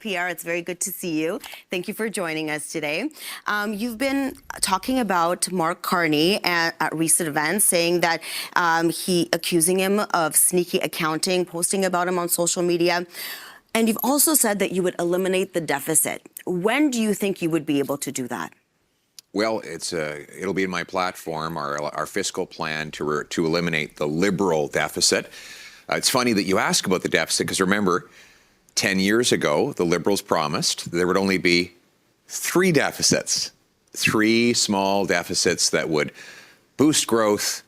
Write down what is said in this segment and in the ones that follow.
Pierre. It's very good to see you. Thank you for joining us today. You've been talking about Mark Carney at recent events, saying that he accusing him of sneaky accounting, posting about him on social media. And you've also said that you would eliminate the deficit. When do you think you would be able to do that? Well, it'll be in my platform, our fiscal plan to eliminate the Liberal deficit. It's funny that you ask about the deficit, because remember, 10 years ago, the Liberals promised there would only be 3 deficits, 3 small deficits that would boost growth,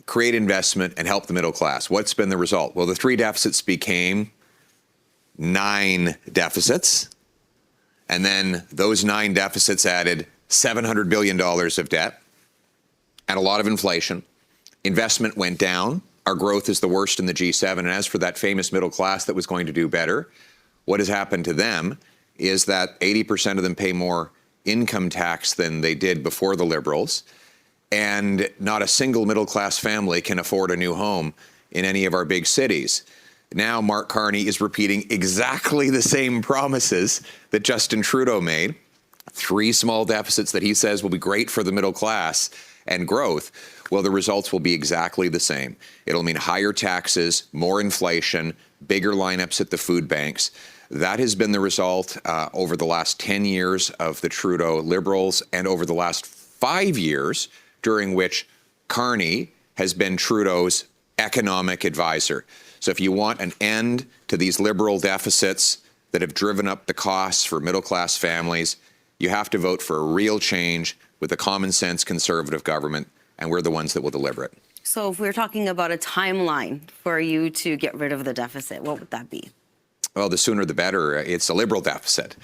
create investment, and help the middle class. What's been the result? Well, the 3 deficits became 9 deficits, and then those 9 deficits added $700 billion of debt and a lot of inflation. Investment went down. Our growth is the worst in the G7. And as for that famous middle class that was going to do better, what has happened to them is that 80% of them pay more income tax than they did before the Liberals. And not a single middle class family can afford a new home in any of our big cities. Now Mark Carney is repeating exactly the same promises that Justin Trudeau made. 3 small deficits that he says will be great for the middle class and growth. Well, the results will be exactly the same. It'll mean higher taxes, more inflation, bigger lineups at the food banks. That has been the result over the last 10 years of the Trudeau Liberals, and over the last 5 years, during which Carney has been Trudeau's economic advisor. So if you want an end to these Liberal deficits that have driven up the costs for middle-class families, you have to vote for a real change with a common-sense Conservative government, and we're the ones that will deliver it. So if we're talking about a timeline for you to get rid of the deficit, what would that be? Well, the sooner the better. It's a Liberal deficit.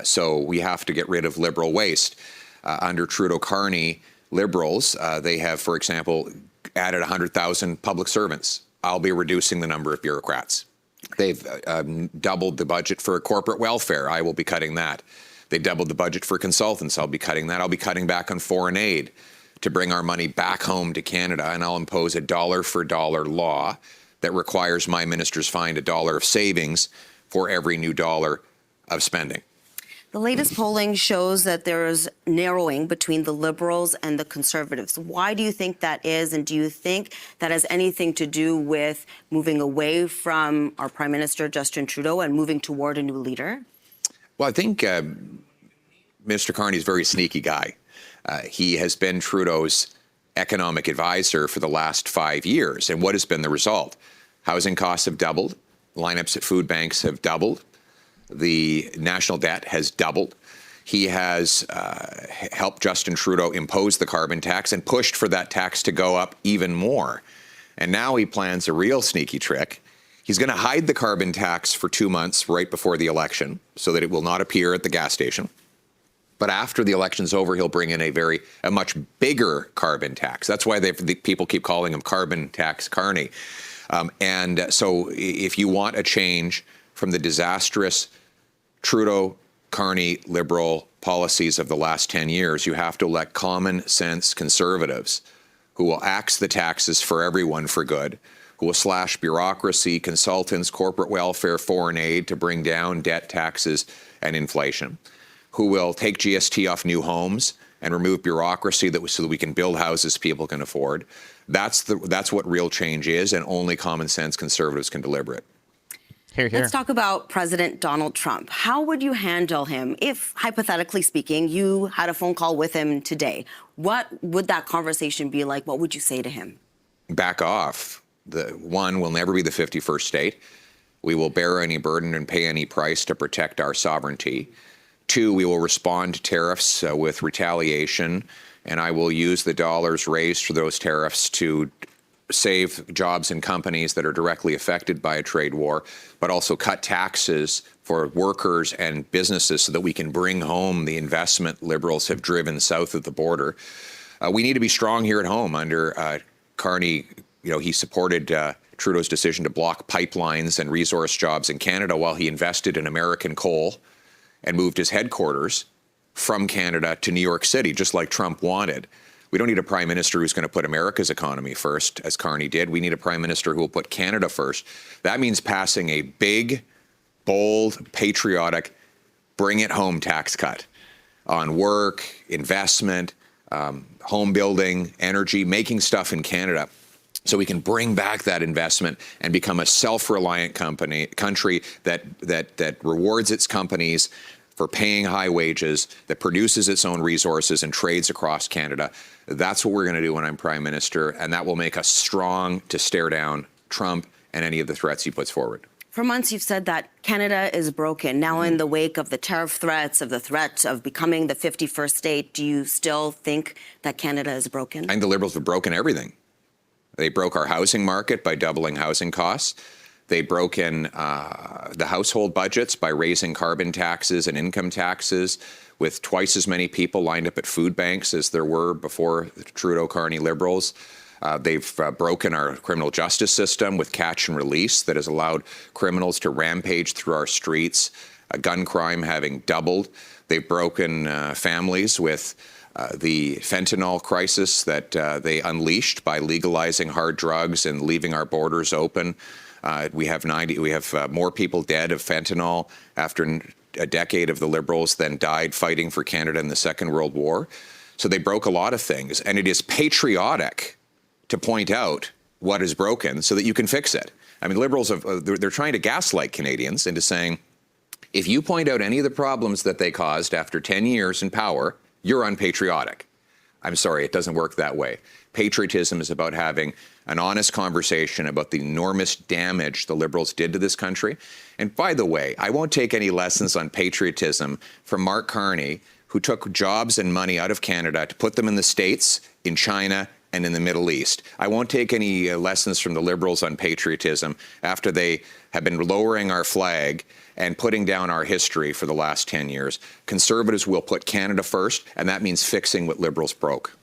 So we have to get rid of Liberal waste. Under Trudeau-Carney Liberals, they have, for example, added 100,000 public servants. I'll be reducing the number of bureaucrats. They've doubled the budget for corporate welfare. I will be cutting that. They doubled the budget for consultants. I'll be cutting that. I'll be cutting back on foreign aid to bring our money back home to Canada, and I'll impose a dollar-for-dollar law that requires my ministers find $1 of savings for every new dollar of spending. The latest polling shows that there is narrowing between the Liberals and the Conservatives. Why do you think that is, and do you think that has anything to do with moving away from our Prime Minister, Justin Trudeau, and moving toward a new leader? Well, I think Mr. Carney is a very sneaky guy. He has been Trudeau's economic advisor for the last 5 years. And what has been the result? Housing costs have doubled. Lineups at food banks have doubled. The national debt has doubled. He has helped Justin Trudeau impose the carbon tax and pushed for that tax to go up even more. And now he plans a real sneaky trick. He's going to hide the carbon tax for 2 months right before the election so that it will not appear at the gas station. But after the election's over, he'll bring in a much bigger carbon tax. That's why the people keep calling him Carbon Tax Carney. And so if you want a change from the disastrous Trudeau-Carney Liberal policies of the last 10 years, you have to elect common sense Conservatives who will axe the taxes for everyone for good, who will slash bureaucracy, consultants, corporate welfare, foreign aid to bring down debt, taxes, and inflation, who will take GST off new homes and remove bureaucracy so that we can build houses people can afford. That's what real change is, and only common sense Conservatives can deliver it. Hear, hear. Let's talk about President Donald Trump. How would you handle him if, hypothetically speaking, you had a phone call with him today? What would that conversation be like? What would you say to him? Back off. One, we'll never be the 51st state. We will bear any burden and pay any price to protect our sovereignty. 2, we will respond to tariffs with retaliation, and I will use the dollars raised for those tariffs to save jobs in companies that are directly affected by a trade war, but also cut taxes for workers and businesses so that we can bring home the investment Liberals have driven south of the border. We need to be strong here at home. Under Carney, he supported Trudeau's decision to block pipelines and resource jobs in Canada while he invested in American coal and moved his headquarters from Canada to New York City, just like Trump wanted. We don't need a prime minister who's going to put America's economy first, as Carney did. We need a prime minister who will put Canada first. That means passing a big bold, patriotic, bring it home tax cut on work, investment, home building, energy, making stuff in Canada, so we can bring back that investment and become a self-reliant country that rewards its companies for paying high wages, that produces its own resources and trades across Canada. That's what we're going to do when I'm Prime Minister, and that will make us strong to stare down Trump and any of the threats he puts forward. For months, you've said that Canada is broken. Now, in the wake of the tariff threats, of the threat of becoming the 51st state, do you still think that Canada is broken? I think the Liberals have broken everything. They broke our housing market by doubling housing costs. They broke in the household budgets by raising carbon taxes and income taxes, with twice as many people lined up at food banks as there were before the Trudeau Carney Liberals. They've broken our criminal justice system with catch and release that has allowed criminals to rampage through our streets, gun crime having doubled. They've broken families with the fentanyl crisis that they unleashed by legalizing hard drugs and leaving our borders open. We have more people dead of fentanyl after a decade of the Liberals than died fighting for Canada in the Second World War. So they broke a lot of things, and it is patriotic to point out what is broken so that you can fix it. I mean, Liberals they're trying to gaslight Canadians into saying, if you point out any of the problems that they caused after 10 years in power, you're unpatriotic. I'm sorry, it doesn't work that way. Patriotism is about having an honest conversation about the enormous damage the Liberals did to this country. And by the way, I won't take any lessons on patriotism from Mark Carney, who took jobs and money out of Canada to put them in the States, in China, and in the Middle East. I won't take any lessons from the Liberals on patriotism after they have been lowering our flag and putting down our history for the last 10 years. Conservatives will put Canada first, and that means fixing what Liberals broke.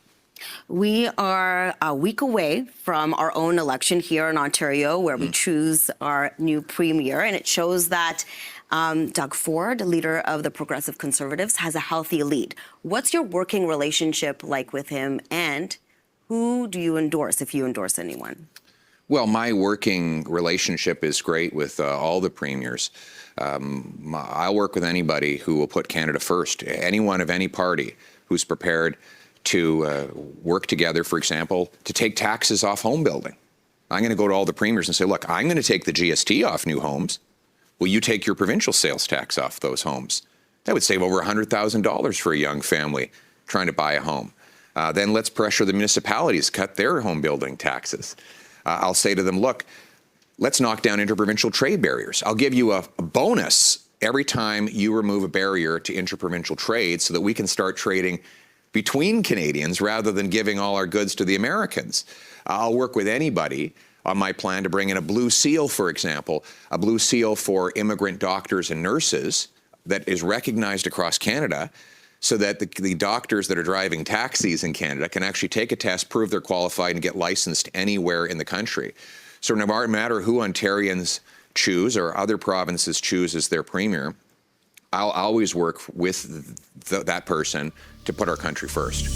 We are a week away from our own election here in Ontario, where we choose our new premier, and it shows that Doug Ford, leader of the Progressive Conservatives, has a healthy lead. What's your working relationship like with him, and who do you endorse, if you endorse anyone? Well, my working relationship is great with all the premiers. I'll work with anybody who will put Canada first. Anyone of any party who's prepared to work together, for example, to take taxes off home building. I'm going to go to all the premiers and say, look, I'm going to take the GST off new homes. Will you take your provincial sales tax off those homes? That would save over $100,000 for a young family trying to buy a home. Then let's pressure the municipalities to cut their home building taxes. I'll say to them, look, let's knock down interprovincial trade barriers. I'll give you a bonus every time you remove a barrier to interprovincial trade so that we can start trading between Canadians rather than giving all our goods to the Americans. I'll work with anybody on my plan to bring in a blue seal, for example, a blue seal for immigrant doctors and nurses that is recognized across Canada, so that the doctors that are driving taxis in Canada can actually take a test, prove they're qualified, and get licensed anywhere in the country. So no matter who Ontarians choose or other provinces choose as their premier, I'll always work with that person to put our country first.